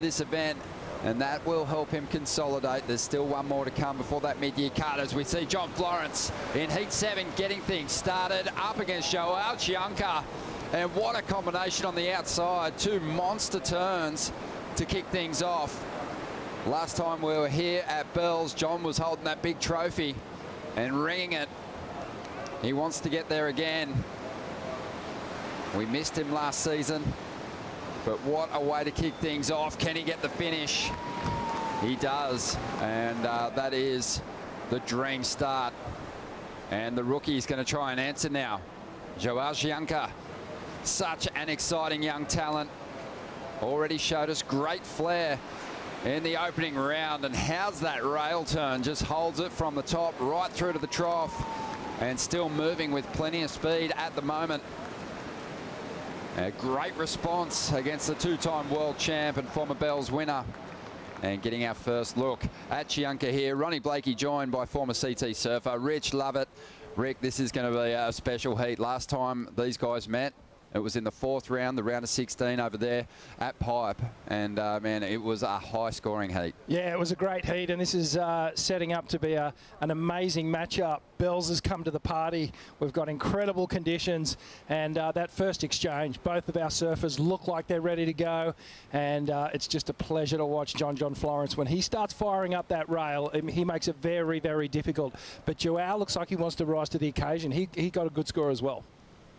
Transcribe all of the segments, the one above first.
this event, and that will help him consolidate. There's still one more to come before that mid-year cut as we see John Florence in Heat 7 getting things started up against João Chianca. And what a combination on the outside. Two monster turns to kick things off. Last time we were here at Bells, John was holding that big trophy and ringing it. He wants to get there again. We missed him last season. But what a way to kick things off. Can he get the finish? He does. And that is the dream start. And the rookie is going to try and answer now. João Chianca, such an exciting young talent. Already showed us great flair in the opening round. And how's that rail turn? Just holds it from the top right through to the trough. And still moving with plenty of speed at the moment. A great response against the two-time world champ and former Bells winner. And getting our first look at Chianca here. Ronnie Blakey joined by former CT surfer Rich Lovett. Rick, this is going to be a special heat. Last time these guys met, it was in the fourth round, the round of 16 over there at Pipe. And, man, it was a high-scoring heat. Yeah, it was a great heat, and this is setting up to be an amazing matchup. Bells has come to the party. We've got incredible conditions, and that first exchange, both of our surfers look like they're ready to go, and it's just a pleasure to watch John John Florence. When he starts firing up that rail, he makes it very, very difficult. But João looks like he wants to rise to the occasion. He got a good score as well.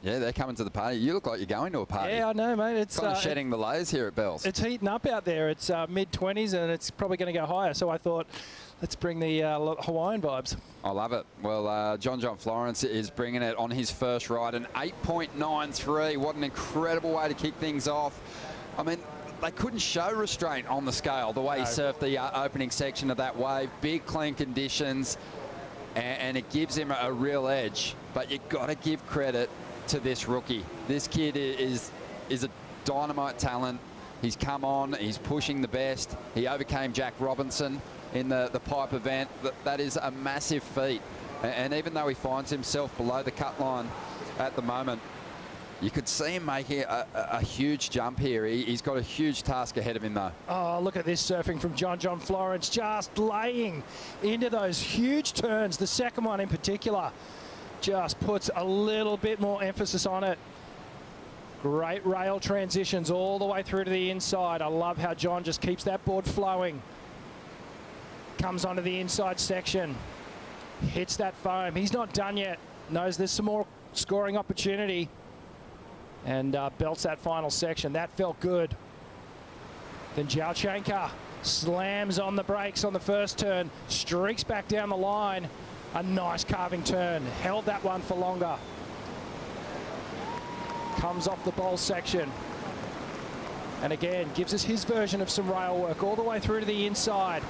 Yeah, they're coming to the party. You look like you're going to a party. Yeah, I know, mate. It's kind of shedding the layers here at Bells. It's heating up out there. It's mid-20s, and it's probably going to go higher. So I thought, let's bring the Hawaiian vibes. I love it. Well, John John Florence is bringing it on his first ride, an 8.93. What an incredible way to kick things off. I mean, they couldn't show restraint on the scale, the way he surfed the opening section of that wave. Big, clean conditions, and it gives him a real edge. But you've got to give credit to this rookie. This kid is a dynamite talent. He's come on, he's pushing the best. He overcame Jack Robinson in the Pipe event. That is a massive feat. And even though he finds himself below the cut line at the moment, you could see him making a huge jump here. He's got a huge task ahead of him, though. Oh, look at this surfing from John John Florence, just laying into those huge turns. The second one in particular just puts a little bit more emphasis on it. Great rail transitions all the way through to the inside. I love how John just keeps that board flowing. Comes onto the inside section. Hits that foam. He's not done yet. Knows there's some more scoring opportunity. And belts that final section. That felt good. Then João Chianca slams on the brakes on the first turn. Streaks back down the line. A nice carving turn. Held that one for longer. Comes off the bowl section. And again, gives us his version of some rail work all the way through to the inside.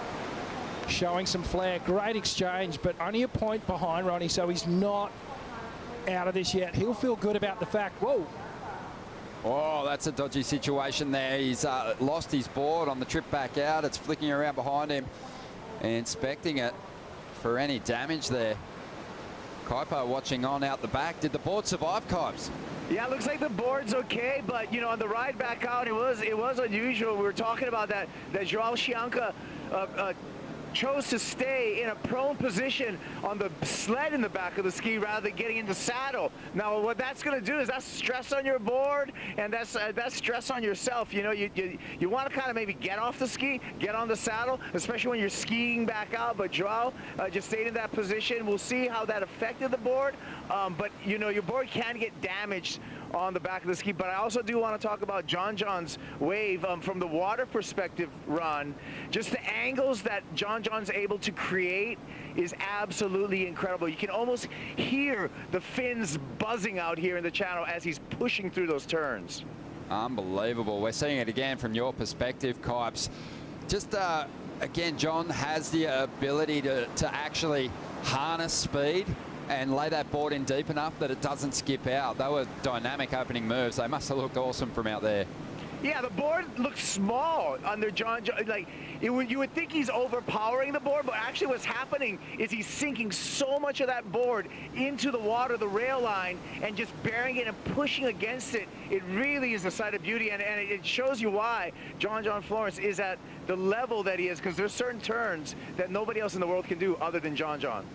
Showing some flair. Great exchange, but only a point behind Ronnie, so he's not out of this yet. He'll feel good about the fact, whoa. Oh, that's a dodgy situation there. He's lost his board on the trip back out. It's flicking around behind him. Inspecting it for any damage there. Kaipo watching on out the back. Did the board survive, Kipes? Yeah, it looks like the board's okay, but you know, on the ride back out, it was unusual. We were talking about that João Chianca chose to stay in a prone position on the sled in the back of the ski rather than getting into saddle. Now, what that's going to do is that's stress on your board, and that's stress on yourself. You know, you want to kind of maybe get off the ski, get on the saddle, especially when you're skiing back out. But João just stayed in that position. We'll see how that affected the board. But you know, your board can get damaged on the back of the ski. But I also do want to talk about John John's wave from the water perspective run. Just the angles that John John's able to create is absolutely incredible. You can almost hear the fins buzzing out here in the channel as he's pushing through those turns. Unbelievable. We're seeing it again from your perspective, Kipes. Just again, John has the ability to actually harness speed and lay that board in deep enough that it doesn't skip out. They were dynamic opening moves. They must have looked awesome from out there. Yeah, the board looks small under John. Like you would think he's overpowering the board, but actually what's happening is he's sinking so much of that board into the water, the rail line, and just bearing it and pushing against it. It really is a sight of beauty, and it shows you why John John Florence is at the level that he is, because there's certain turns that nobody else in the world can do other than John John.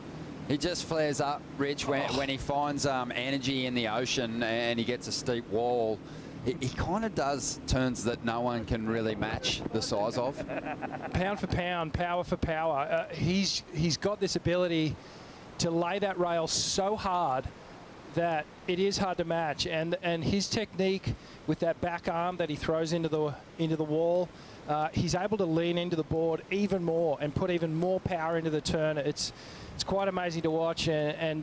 He just flares up, Rich, when he finds energy in the ocean and he gets a steep wall. He kind of does turns that no one can really match the size of. Pound for pound, power for power. He's got this ability to lay that rail so hard that it is hard to match. And his technique with that back arm that he throws into the wall, he's able to lean into the board even more and put even more power into the turn. It's quite amazing to watch. And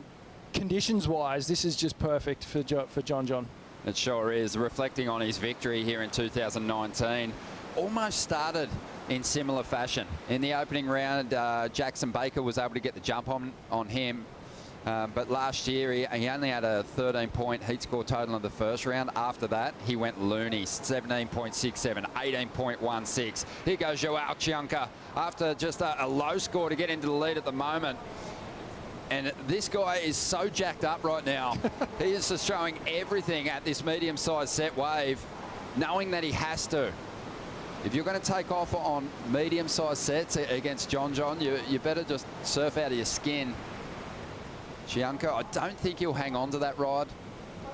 conditions-wise, this is just perfect for John John. It sure is. Reflecting on his victory here in 2019, almost started in similar fashion. In the opening round, Jackson Baker was able to get the jump on him, but last year he only had a 13-point heat score total in the first round. After that, he went loony, 17.67, 18.16. Here goes João Chianca after just a low score to get into the lead at the moment. And this guy is so jacked up right now. He is just throwing everything at this medium-sized set wave, knowing that he has to. If you're going to take off on medium-sized sets against John John, you better just surf out of your skin. Chianca, I don't think he'll hang on to that ride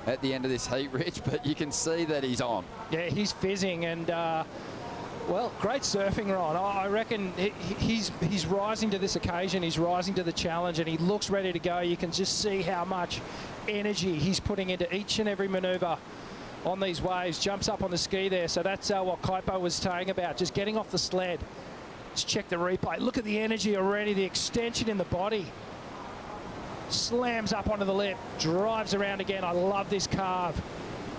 at the end of this heat, Rich, but you can see that he's on. Yeah, he's fizzing, and well, great surfing, Ron. I reckon he's rising to this occasion. He's rising to the challenge, and he looks ready to go. You can just see how much energy he's putting into each and every maneuver on these waves. Jumps up on the ski there, so that's what Kaipo was saying about, just getting off the sled. Let's check the replay. Look at the energy already, the extension in the body. Slams up onto the lip, drives around again. I love this carve.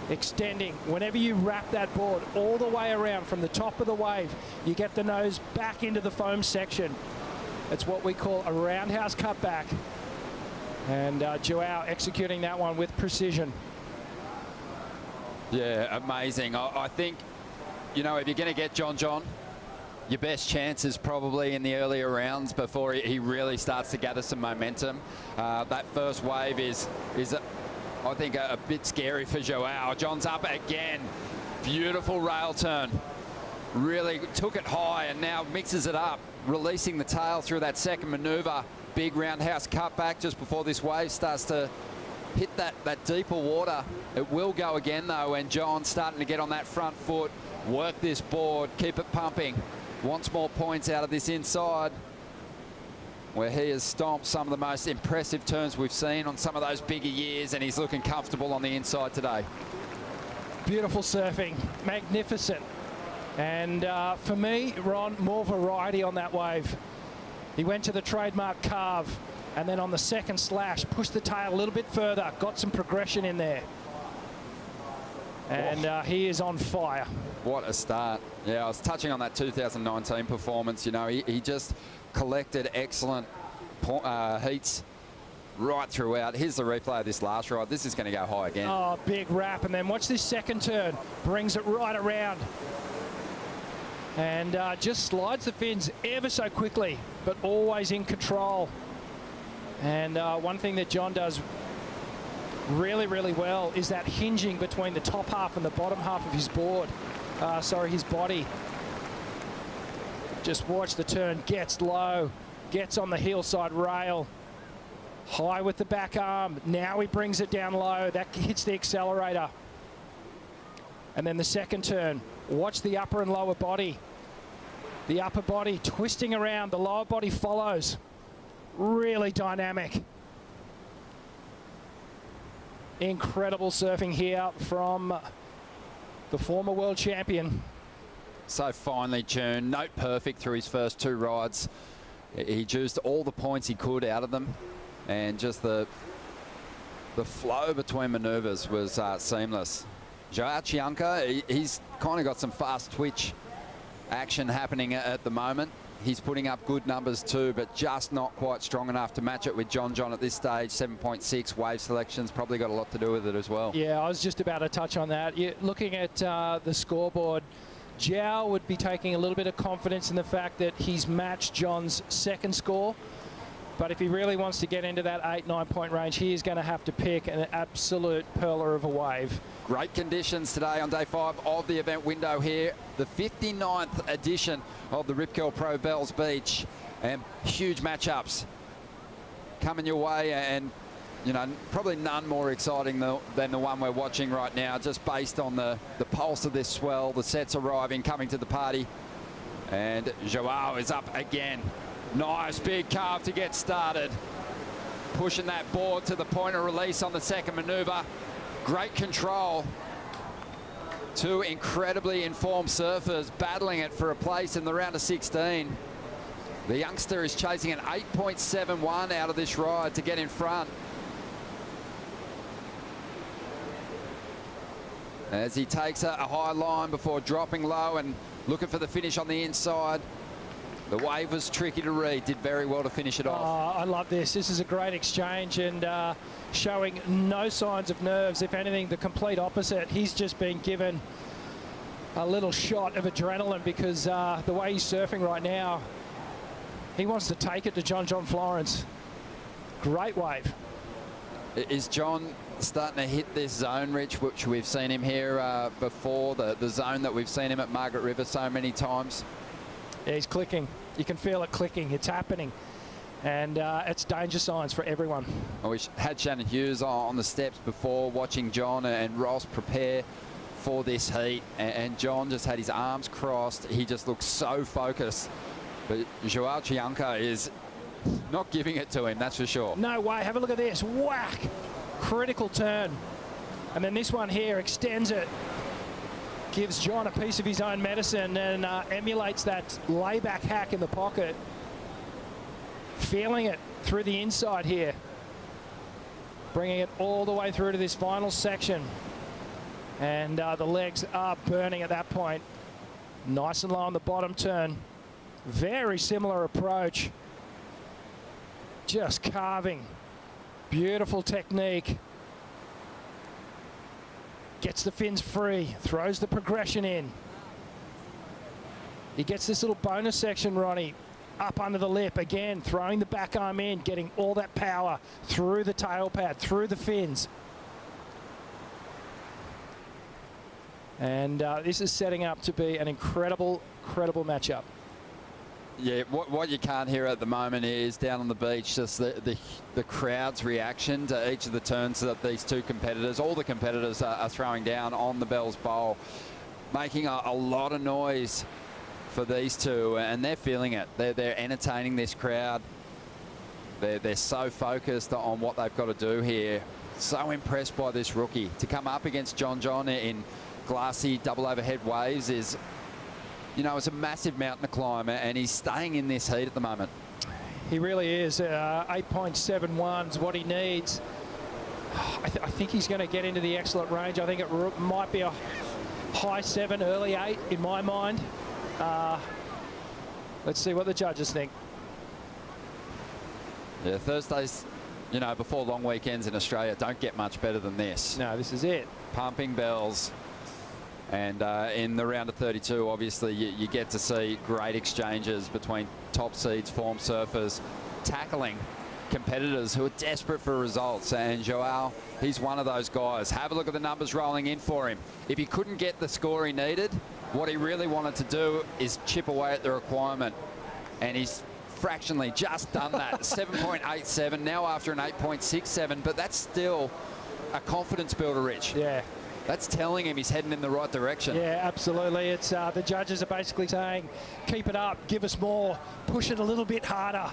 Extending. Whenever you wrap that board all the way around from the top of the wave, you get the nose back into the foam section. It's what we call a roundhouse cutback. And João executing that one with precision. Yeah, amazing. I think, you know, if you're going to get John John, your best chance is probably in the earlier rounds before he really starts to gather some momentum. That first wave is I think a bit scary for João. John's up again. Beautiful rail turn. Really took it high and now mixes it up, releasing the tail through that second maneuver. Big roundhouse cutback just before this wave starts to hit that deeper water. It will go again though, and John's starting to get on that front foot, work this board, keep it pumping. Wants more points out of this inside, where he has stomped some of the most impressive turns we've seen on some of those bigger years, and he's looking comfortable on the inside today. Beautiful surfing, magnificent. And for me, Ron, more variety on that wave. He went to the trademark carve, and then on the second slash, pushed the tail a little bit further, got some progression in there. And he is on fire. What a start. Yeah, I was touching on that 2019 performance. You know, he just collected excellent heats right throughout. Here's the replay of this last ride. This is going to go high again. Oh, big wrap. And then watch this second turn. Brings it right around. And just slides the fins ever so quickly, but always in control. And one thing that John does really, really well is that hinging between the top half and the bottom half of his board. His body. Just watch the turn, gets low, gets on the hillside rail, high with the back arm. Now he brings it down low, that hits the accelerator. And then the second turn, watch the upper and lower body. The upper body twisting around, the lower body follows. Really dynamic. Incredible surfing here from the former world champion. So finely tuned, note perfect through his first two rides. He juiced all the points he could out of them, and just the flow between maneuvers was seamless. João Chianca, he's kind of got some fast twitch action happening at the moment. He's putting up good numbers too, but just not quite strong enough to match it with John John at this stage. 7.6 wave selections probably got a lot to do with it as well. Yeah, I was just about to touch on that. Looking at the scoreboard, João would be taking a little bit of confidence in the fact that he's matched John's second score. But if he really wants to get into that 8-9 point range, he is going to have to pick an absolute pearler of a wave. Great conditions today on day 5 of the event window here. The 59th edition of the Rip Curl Pro Bells Beach, and huge matchups coming your way, and you know, probably none more exciting than the one we're watching right now, just based on the pulse of this swell, the sets arriving, coming to the party. And João is up again. Nice big carve to get started. Pushing that board to the point of release on the second maneuver. Great control. Two incredibly informed surfers battling it for a place in the round of 16. The youngster is chasing an 8.71 out of this ride to get in front. As he takes a high line before dropping low and looking for the finish on the inside. The wave was tricky to read, did very well to finish it off. Oh, I love this. This is a great exchange, and showing no signs of nerves. If anything, the complete opposite. He's just been given a little shot of adrenaline because the way he's surfing right now, he wants to take it to John John Florence. Great wave. Is John starting to hit this zone, Rich, which we've seen him here before, the zone that we've seen him at Margaret River so many times? Yeah, he's clicking. You can feel it clicking. It's happening. And it's danger signs for everyone. We had Shannon Hughes on the steps before, watching John and Ross prepare for this heat. And John just had his arms crossed. He just looks so focused. But João Chianca is not giving it to him, that's for sure. No way. Have a look at this. Whack. Critical turn. And then this one here extends it. Gives John a piece of his own medicine and emulates that layback hack in the pocket. Feeling it through the inside here. Bringing it all the way through to this final section. And the legs are burning at that point. Nice and low on the bottom turn. Very similar approach. Just carving. Beautiful technique. Gets the fins free, throws the progression in. He gets this little bonus section, Ronnie, up under the lip again, throwing the back arm in, getting all that power through the tail pad, through the fins. And this is setting up to be an incredible, incredible matchup. Yeah, what you can't hear at the moment is down on the beach just the crowd's reaction to each of the turns that these two competitors, all the competitors are throwing down on the Bells Bowl, making a lot of noise for these two, and they're feeling it. They're entertaining this crowd. They're so focused on what they've got to do here. So impressed by this rookie. To come up against John John in glassy double overhead waves is, you know, it's a massive mountain to climb, and he's staying in this heat at the moment. He really is. 8.71 is what he needs. I think he's going to get into the excellent range. I think it might be a high 7, early 8 in my mind. Let's see what the judges think. Yeah, Thursdays, you know, before long weekends in Australia don't get much better than this. No, this is it. Pumping bells. And in the round of 32, obviously, you get to see great exchanges between top seeds, form surfers, tackling competitors who are desperate for results. And João, he's one of those guys. Have a look at the numbers rolling in for him. If he couldn't get the score he needed, what he really wanted to do is chip away at the requirement. And he's fractionally just done that. 7.87 now after an 8.67, but that's still a confidence builder, Rich. Yeah. That's telling him he's heading in the right direction. Yeah, absolutely. It's the judges are basically saying, keep it up, give us more, push it a little bit harder,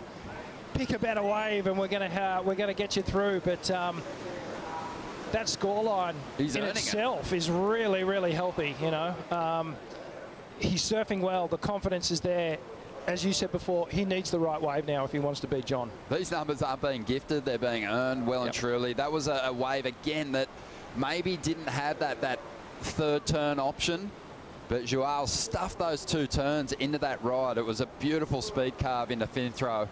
pick a better wave, and we're gonna get you through. But that scoreline in itself is really, really healthy. You know, he's surfing well. The confidence is there. As you said before, he needs the right wave now if he wants to beat John. These numbers aren't being gifted; they're being earned well and truly. That was a wave again that maybe didn't have that third turn option, But João stuffed those 2 turns into that ride. It was a beautiful speed carve into fin throw.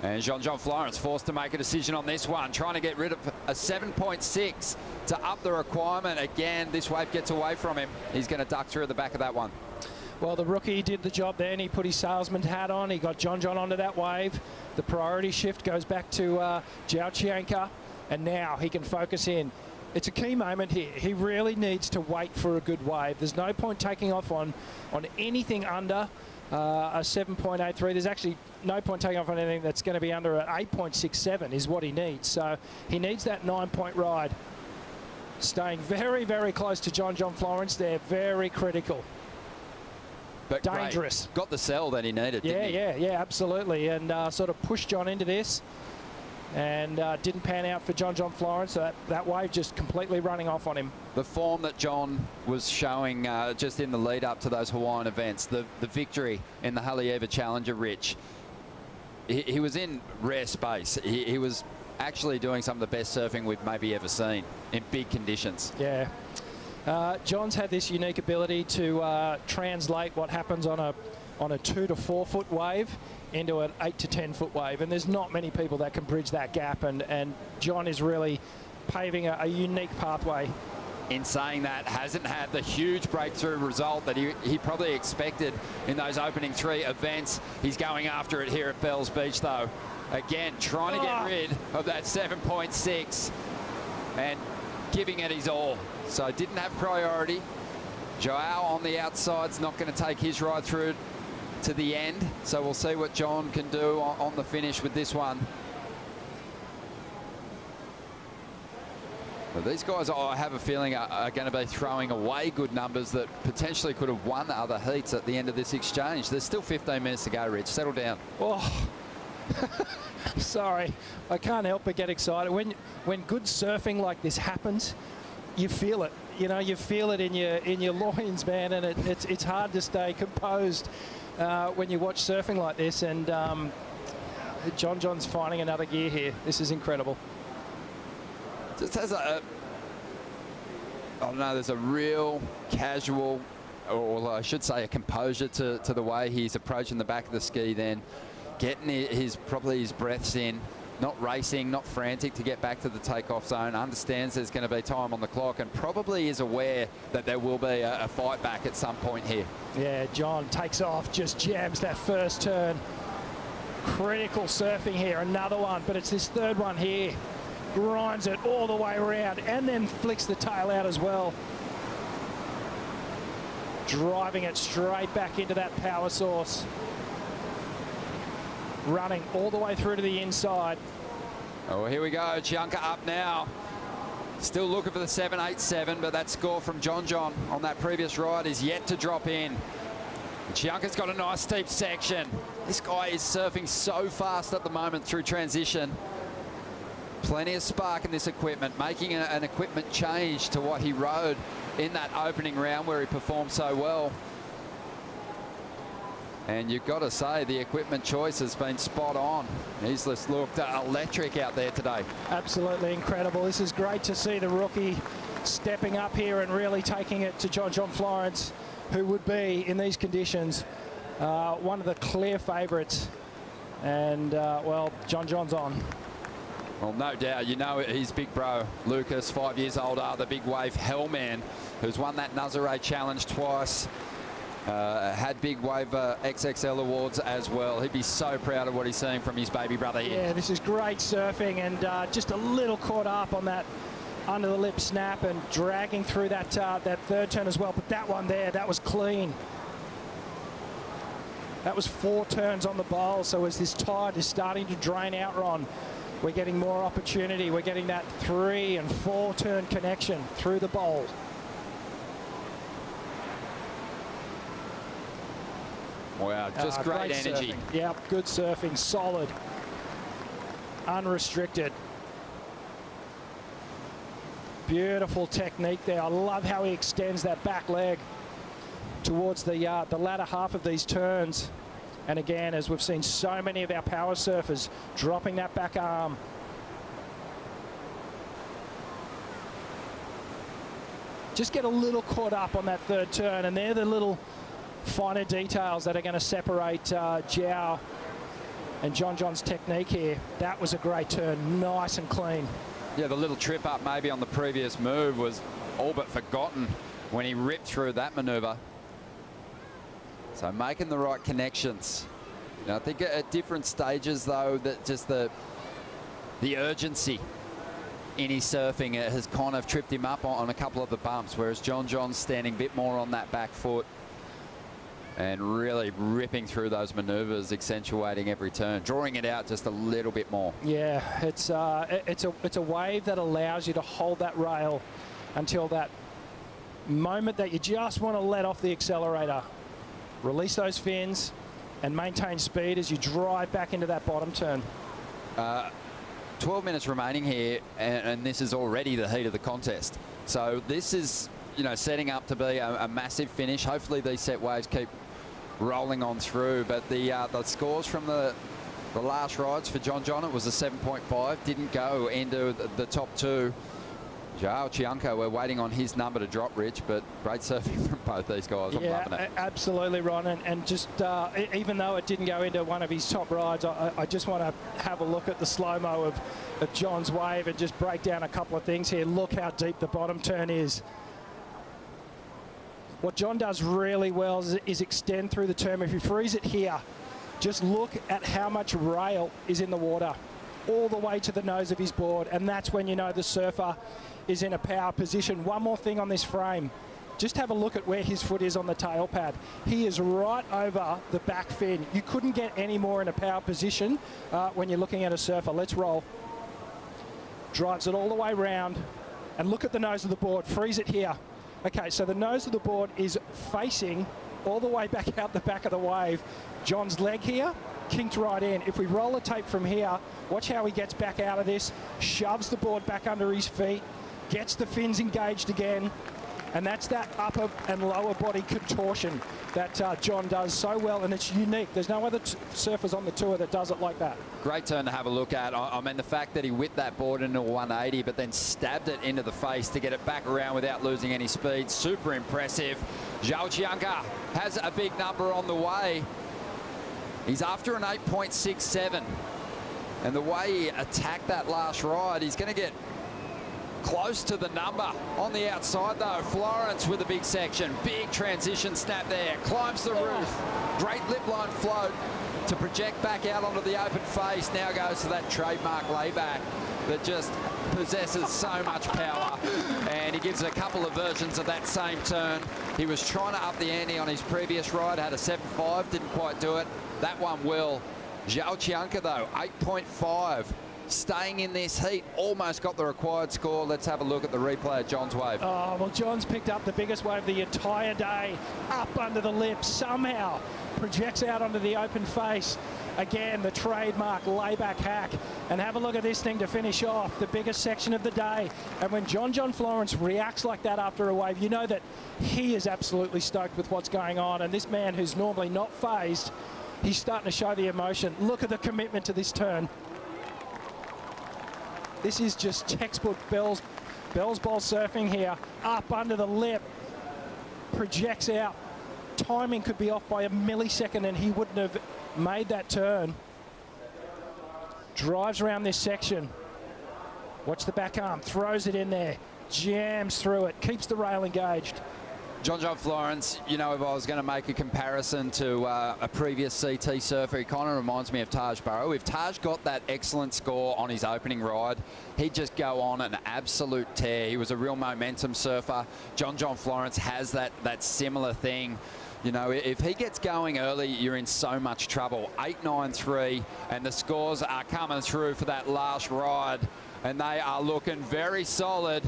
And John John Florence forced to make a decision on this one, trying to get rid of a 7.6 to up the requirement. Again, this wave gets away from him. He's going to duck through the back of that one. Well, the rookie did the job then. He put his salesman hat on. He got John John onto that wave. The priority shift goes back to João Chianca, and now he can focus in. It's a key moment here. He really needs to wait for a good wave. There's no point taking off on anything under a 7.83. There's actually no point taking off on anything that's going to be under an 8.67 is what he needs. So he needs that 9-point ride. Staying very, very close to John John Florence there. Very critical. But dangerous. Great. Got the sell that he needed, didn't he? Yeah, absolutely. And sort of pushed John into this. And didn't pan out for John John Florence. So that wave just completely running off on him. The form that John was showing just in the lead up to those Hawaiian events, the victory in the Haleiwa Challenger, Rich, he was in rare space. He was actually doing some of the best surfing we've maybe ever seen in big conditions. Yeah. John's had this unique ability to translate what happens on a 2 to 4 foot wave into an 8 to 10 foot wave, and there's not many people that can bridge that gap, and John is really paving a unique pathway. In saying that, hasn't had the huge breakthrough result that he probably expected in those opening 3 events. He's going after it here at Bells Beach, though. Again, trying to get rid of that 7.6 and giving it his all. So didn't have priority. João on the outside's not going to take his ride through to the end. So we'll see what John can do on the finish with this one. But these guys, I have a feeling, are going to be throwing away good numbers that potentially could have won other heats at the end of this exchange. There's still 15 minutes to go, Rich. Settle down. Oh, sorry. I can't help but get excited. When good surfing like this happens, you feel it. You know, you feel it in your loins, man, and it's hard to stay composed when you watch surfing like this. And John John's finding another gear here. This is incredible. Just has I don't know, there's a real casual, or I should say a composure to the way he's approaching the back of the ski, then getting probably his breaths in, not racing, not frantic to get back to the takeoff zone, understands there's going to be time on the clock, and probably is aware that there will be a fight back at some point here. Yeah, John takes off, just jams that first turn. Critical surfing here, another one, but it's this third one here. Grinds it all the way around and then flicks the tail out as well. Driving it straight back into that power source. Running all the way through to the inside. Oh, here we go. Chianca up now. Still looking for the 7.87, but that score from John John on that previous ride is yet to drop in. Chianca's got a nice steep section. This guy is surfing so fast at the moment through transition. Plenty of spark in this equipment, making an equipment change to what he rode in that opening round where he performed so well. And you've got to say the equipment choice has been spot on. He's just looked electric out there today. Absolutely incredible. This is great to see the rookie stepping up here and really taking it to John John Florence, who would be, in these conditions, one of the clear favourites. And, well, John John's on. Well, no doubt. You know his big bro, Lucas, 5 years older, the big wave hellman, who's won that Nazare Challenge twice. Had big wave XXL awards as well. He'd be so proud of what he's seeing from his baby brother here. Yeah, this is great surfing, and just a little caught up on that under the lip snap and dragging through that that third turn as well. But that one there, that was clean. That was 4 turns on the bowl. So as this tide is starting to drain out, Ron, we're getting more opportunity. We're getting that 3 and 4 turn connection through the bowl. Wow, just great energy. Surfing. Yeah, good surfing, solid, unrestricted. Beautiful technique there. I love how he extends that back leg towards the latter half of these turns. And again, as we've seen so many of our power surfers dropping that back arm. just get a little caught up on that third turn, and they're the little finer details that are going to separate João and John John's technique here. That was a great turn, nice and clean. Yeah, the little trip up maybe on the previous move was all but forgotten when he ripped through that maneuver. So making the right connections. Now, I think at different stages, though, that just the urgency in his surfing has kind of tripped him up on a couple of the bumps, whereas John John's standing a bit more on that back foot and really ripping through those maneuvers, accentuating every turn, drawing it out just a little bit more. Yeah, it's a wave that allows you to hold that rail until that moment that you just want to let off the accelerator. Release those fins and maintain speed as you drive back into that bottom turn. 12 minutes remaining here, and this is already the heat of the contest. So this is, you know, setting up to be a massive finish. Hopefully these set waves keep rolling on through, but the scores from the last rides for John John, it was a 7.5, didn't go into the top two. João Chianca, we're waiting on his number to drop, Rich, but great surfing from both these guys. I'm loving it. Absolutely, Ron, and just even though it didn't go into one of his top rides, I just want to have a look at the slow-mo of John's wave and just break down a couple of things here. Look how deep the bottom turn is. What John does really well is extend through the turn. If you freeze it here, just look at how much rail is in the water all the way to the nose of his board, and that's when you know the surfer is in a power position. One more thing on this frame. Just have a look at where his foot is on the tail pad. He is right over the back fin. You couldn't get any more in a power position when you're looking at a surfer. Let's roll. Drives it all the way round, and look at the nose of the board. Freeze it here. Okay, so the nose of the board is facing all the way back out the back of the wave. John's leg here, kinked right in. If we roll the tape from here, watch how he gets back out of this, shoves the board back under his feet, gets the fins engaged again, and that's that upper and lower body contortion that John does so well, and it's unique. There's no other surfers on the tour that does it like that. Great turn to have a look at. I mean, the fact that he whipped that board into a 180 but then stabbed it into the face to get it back around without losing any speed, super impressive. João Chianca has a big number on the way. He's after an 8.67, and the way he attacked that last ride, he's going to get close to the number. On the outside though, Florence with a big section, big transition snap there, climbs the roof, great lip line float to project back out onto the open face. Now goes to that trademark layback that just possesses so much power, and he gives a couple of versions of that same turn. He was trying to up the ante on his previous ride, had a 7.5, didn't quite do it. That one will. João Chianca though, 8.5. Staying in this heat, almost got the required score. Let's have a look at the replay of John's wave. Oh, well, John's picked up the biggest wave the entire day, up under the lip, somehow projects out onto the open face. Again, the trademark layback hack. And have a look at this thing to finish off, the biggest section of the day. And when John John Florence reacts like that after a wave, you know that he is absolutely stoked with what's going on. And this man who's normally not phased, he's starting to show the emotion. Look at the commitment to this turn. This is just textbook Bell's ball surfing here. Up under the lip, projects out. Timing could be off by a millisecond and he wouldn't have made that turn. Drives around this section. Watch the back arm, throws it in there, jams through it, keeps the rail engaged. John John Florence, you know, if I was going to make a comparison to a previous CT surfer, he kind of reminds me of Taj Burrow. If Taj got that excellent score on his opening ride, he'd just go on an absolute tear. He was a real momentum surfer. John John Florence has that similar thing. You know, if he gets going early, you're in so much trouble. 8.93, and the scores are coming through for that last ride, and they are looking very solid.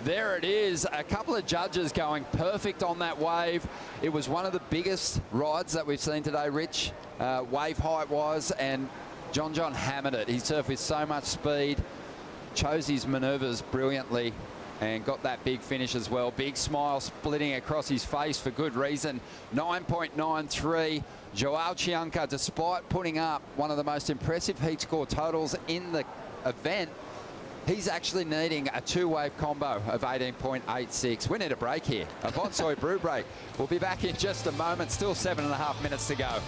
There it is, a couple of judges going perfect on that wave. It was one of the biggest rides that we've seen today, Rich, wave height-wise, and John John hammered it. He surfed with so much speed, chose his manoeuvres brilliantly, and got that big finish as well. Big smile splitting across his face for good reason. 9.93. João Chianca, despite putting up one of the most impressive heat score totals in the event, He's actually needing a two-wave combo of 18.86. We need a break here, a bonsai brew break. We'll be back in just a moment. Still 7.5 minutes to go.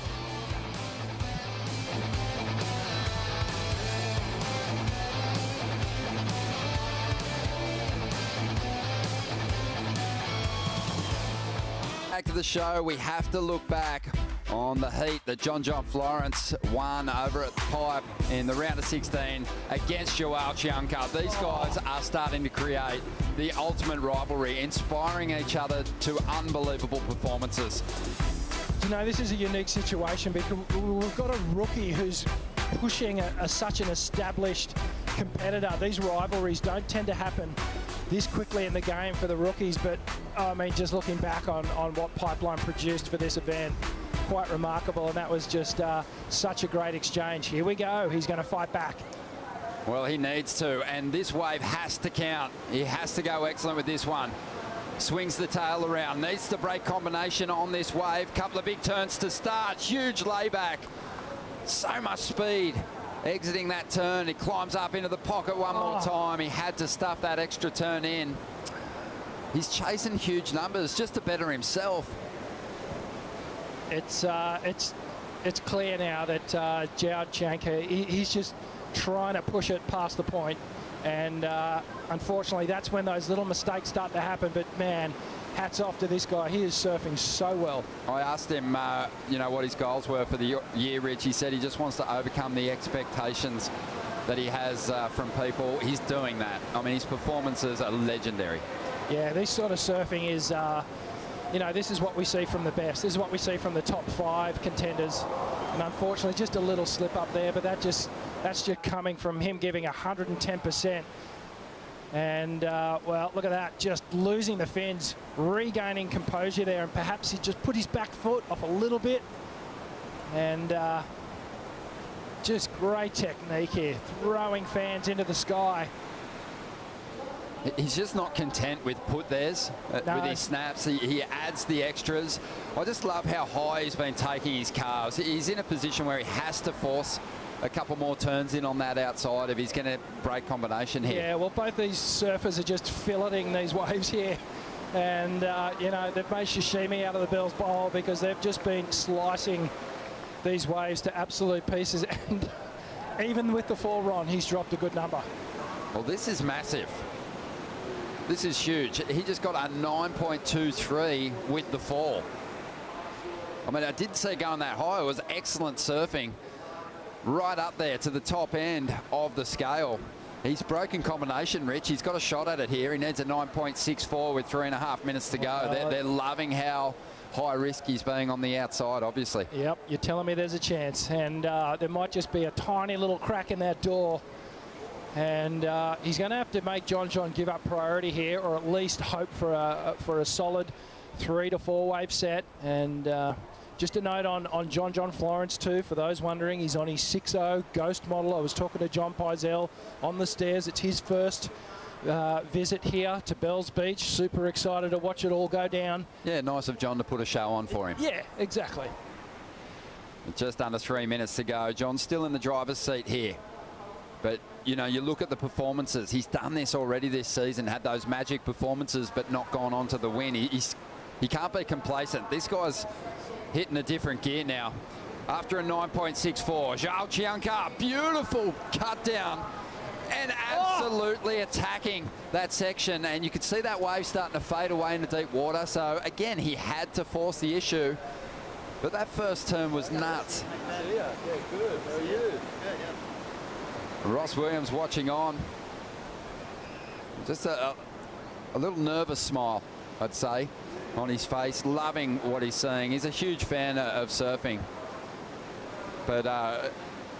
Back to the show, we have to look back on the heat that John John Florence won over at the pipe in the round of 16 against João Chianca. These guys are starting to create the ultimate rivalry, inspiring each other to unbelievable performances. You know, this is a unique situation because we've got a rookie who's pushing such an established competitor. These rivalries don't tend to happen this quickly in the game for the rookies, but I mean, just looking back on what Pipeline produced for this event, quite remarkable, and that was just such a great exchange. Here we go, he's going to fight back. Well, he needs to, and this wave has to count. He has to go excellent with this one. Swings the tail around, needs the brake combination on this wave. Couple of big turns to start, huge layback. So much speed exiting that turn. He climbs up into the pocket one more time. He had to stuff that extra turn in. He's chasing huge numbers just to better himself. It's clear now that João Chianca, he's just trying to push it past the point, and unfortunately that's when those little mistakes start to happen. But man, hats off to this guy. He is surfing so well. I asked him, you know, what his goals were for the year, Rich. He said he just wants to overcome the expectations that he has from people. He's doing that. I mean, his performances are legendary. Yeah, this sort of surfing is, you know, this is what we see from the best. This is what we see from the top 5 contenders. And unfortunately, just a little slip up there, but that's just coming from him giving 110%. And, well, look at that, just losing the fins, regaining composure there, and perhaps he just put his back foot off a little bit. And just great technique here, throwing fans into the sky. He's just not content with put theirs, with his snaps. He adds the extras. I just love how high he's been taking his calves. He's in a position where he has to force a couple more turns in on that outside if he's going to break combination here. Yeah, well, both these surfers are just filleting these waves here. And, you know, they've made sashimi out of the Bell's Bowl because they've just been slicing these waves to absolute pieces. And even with the fall run, he's dropped a good number. Well, this is massive. This is huge. He just got a 9.23 with the fall. I mean, I didn't see going that high. It was excellent surfing. Right up there to the top end of the scale. He's broken combination, Rich. He's got a shot at it here. He needs a 9.64 with 3.5 minutes to go. They're loving how high risk he's being on the outside, obviously. Yep, you're telling me there's a chance. And there might just be a tiny little crack in that door. And he's going to have to make John John give up priority here, or at least hope for a solid 3 to 4 wave set. And just a note on John John Florence too, for those wondering, he's on his 6.0 Ghost model. I was talking to John Pizell on the stairs. It's his first visit here to Bells Beach. Super excited to watch it all go down. Yeah, nice of John to put a show on for him. Yeah, exactly. Just under 3 minutes to go. John's still in the driver's seat here. But, you know, you look at the performances. He's done this already this season, had those magic performances, but not gone on to the win. He can't be complacent. This guy's hitting a different gear now. After a 9.64, João Chianca, beautiful cut down and absolutely attacking that section. And you could see that wave starting to fade away into deep water. So, again, he had to force the issue. But that first turn was nuts. Yeah, good. How are you? Ross Williams watching on. Just a little nervous smile, I'd say, on his face, loving what he's seeing. He's a huge fan of surfing. But,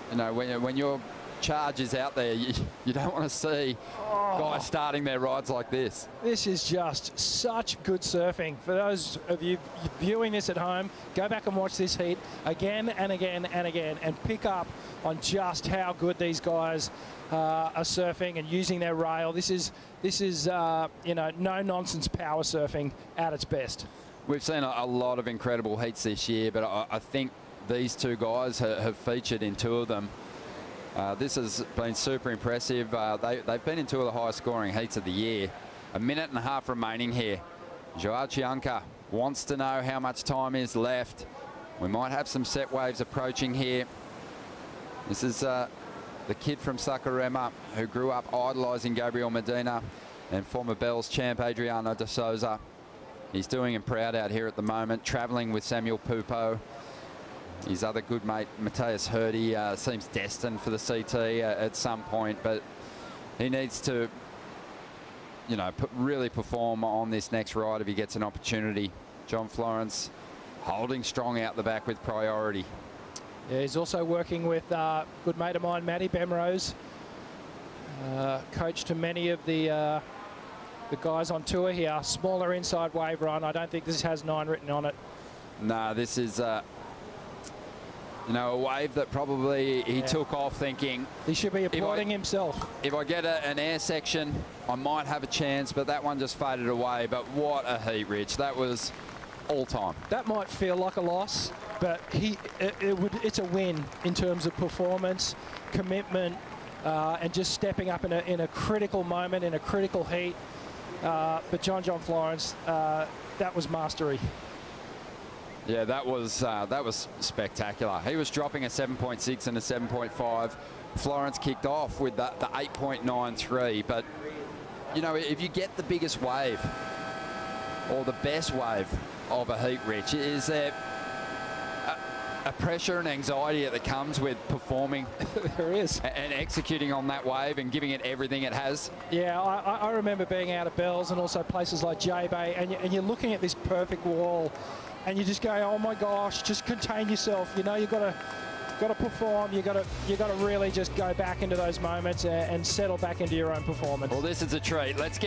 you know, when your charge is out there, you don't want to see guys starting their rides like this. This is just such good surfing. For those of you viewing this at home, go back and watch this heat again and again and again and pick up on just how good these guys are surfing and using their rail. This is you know, no-nonsense power surfing at its best. We've seen a lot of incredible heats this year, but I think these two guys have featured in 2 of them. This has been super impressive. They've been in two of the highest scoring heats of the year. A minute and a half remaining here. João Chianca wants to know how much time is left. We might have some set waves approaching here. This is the kid from Saquarema who grew up idolising Gabriel Medina and former Bells champ Adriano de Souza. He's doing him proud out here at the moment, travelling with Samuel Pupo. His other good mate, Matthias Hurdy, seems destined for the CT at some point, but he needs to, you know, really perform on this next ride if he gets an opportunity. John Florence holding strong out the back with priority. Yeah, he's also working with good mate of mine, Matty Bemrose, coach to many of the guys on tour here. Smaller inside wave run. I don't think this has 9 written on it. No, this is, you know, a wave that probably he took off thinking he should be applauding himself. If I get an air section, I might have a chance, but that one just faded away. But what a heat, Rich. That was all time. That might feel like a loss, but it's a win in terms of performance, commitment, and just stepping up in a critical moment, in a critical heat. But John John Florence, that was mastery. Yeah, that was spectacular. He was dropping a 7.6 and a 7.5. Florence kicked off with the 8.93. But, you know, if you get the biggest wave or the best wave of a heat, Rich, is there a pressure and anxiety that comes with performing? There is. And executing on that wave and giving it everything it has. Yeah, I remember being out at Bells and also places like J-Bay, and you're looking at this perfect wall, and you just go, oh my gosh, just contain yourself. You know, you've got to perform. You got to really just go back into those moments and settle back into your own performance. Well, this is a treat. Let's get